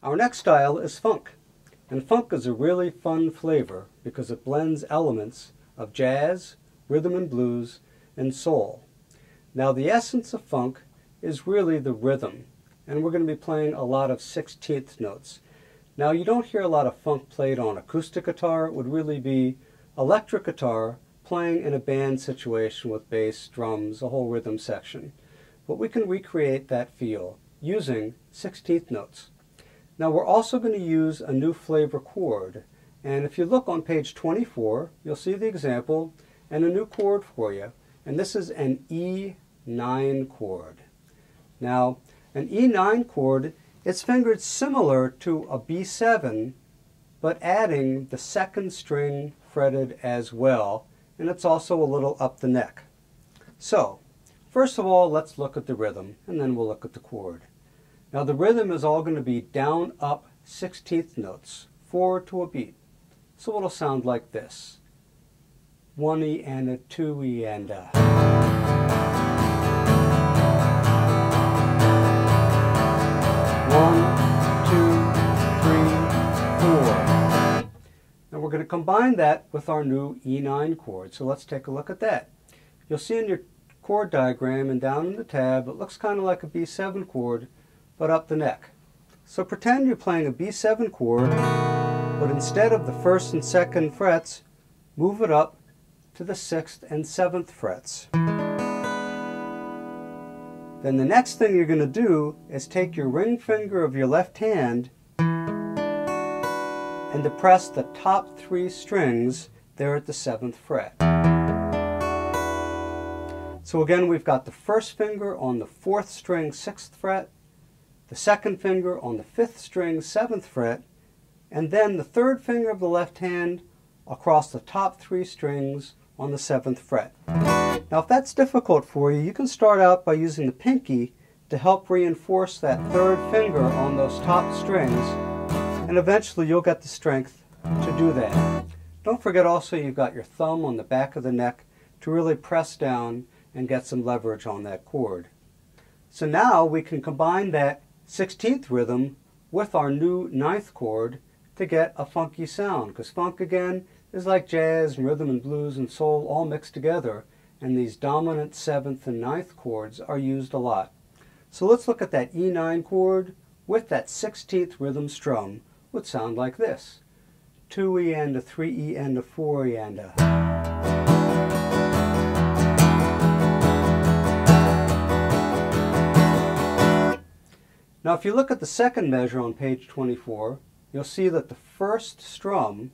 Our next style is funk. And funk is a really fun flavor because it blends elements of jazz, rhythm and blues, and soul. Now the essence of funk is really the rhythm, and we're going to be playing a lot of 16th notes. Now you don't hear a lot of funk played on acoustic guitar. It would really be electric guitar playing in a band situation with bass, drums, a whole rhythm section. But we can recreate that feel using 16th notes. Now we're also going to use a new flavor chord, and if you look on page 24 you'll see the example and a new chord for you, and this is an E9 chord. Now an E9 chord, it's fingered similar to a B7 but adding the second string fretted as well, and it's also a little up the neck. So first of all, let's look at the rhythm and then we'll look at the chord. Now the rhythm is all going to be down, up 16th notes, 4 to a beat. So it'll sound like this. 1 E and a 2 E and a. 1, 2, 3, 4. Now we're going to combine that with our new E9 chord. So let's take a look at that. You'll see in your chord diagram and down in the tab, it looks kind of like a B7 chord, but up the neck. So pretend you're playing a B7 chord, but instead of the 1st and 2nd frets, move it up to the 6th and 7th frets. Then the next thing you're going to do is take your ring finger of your left hand and depress the top 3 strings there at the 7th fret. So again, we've got the 1st finger on the 4th string 6th fret, the 2nd finger on the 5th string 7th fret, and then the 3rd finger of the left hand across the top 3 strings on the 7th fret. Now if that's difficult for you, you can start out by using the pinky to help reinforce that 3rd finger on those top strings, and eventually you'll get the strength to do that. Don't forget also you've got your thumb on the back of the neck to really press down and get some leverage on that chord. So now we can combine that 16th rhythm with our new 9th chord to get a funky sound, because funk again is like jazz and rhythm and blues and soul all mixed together, and these dominant 7th and 9th chords are used a lot. So let's look at that E9 chord with that 16th rhythm strum. Would sound like this. 2 E and a 3 E and a 4 E and a. Now if you look at the second measure on page 24, you'll see that the first strum,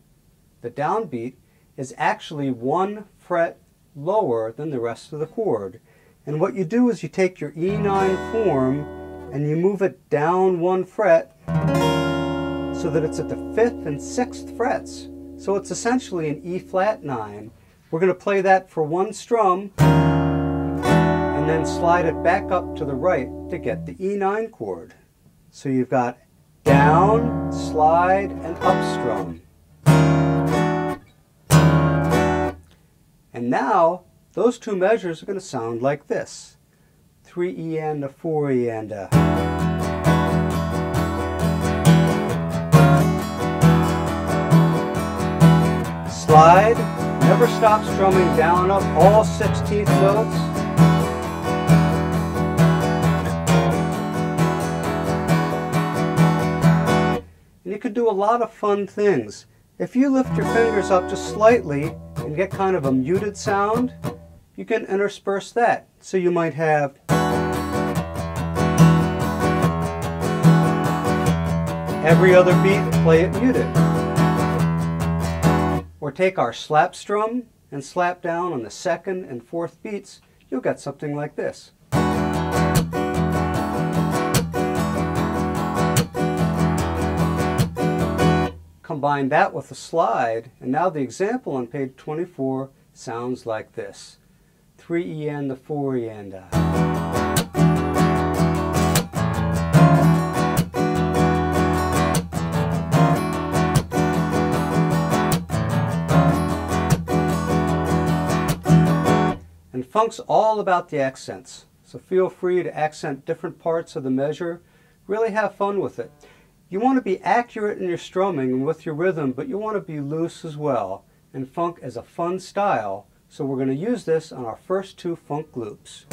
the downbeat, is actually 1 fret lower than the rest of the chord. And what you do is you take your E9 form and you move it down 1 fret so that it's at the 5th and 6th frets. So it's essentially an E flat 9. We're going to play that for 1 strum and then slide it back up to the right to get the E9 chord. So you've got down, slide, and up strum. And now those 2 measures are going to sound like this. 3 E and a 4 E and a. Slide, never stop strumming down, up, all 16th notes. And you can do a lot of fun things. If you lift your fingers up just slightly and get kind of a muted sound, you can intersperse that. So you might have every other beat, play it muted. Or take our slap strum and slap down on the 2nd and 4th beats, you'll get something like this. Combine that with a slide, and now the example on page 24 sounds like this. 3 E and the 4 E and a. And funk's all about the accents, so feel free to accent different parts of the measure. Really have fun with it. You want to be accurate in your strumming and with your rhythm, but you want to be loose as well. And funk is a fun style, so we're going to use this on our first two funk loops.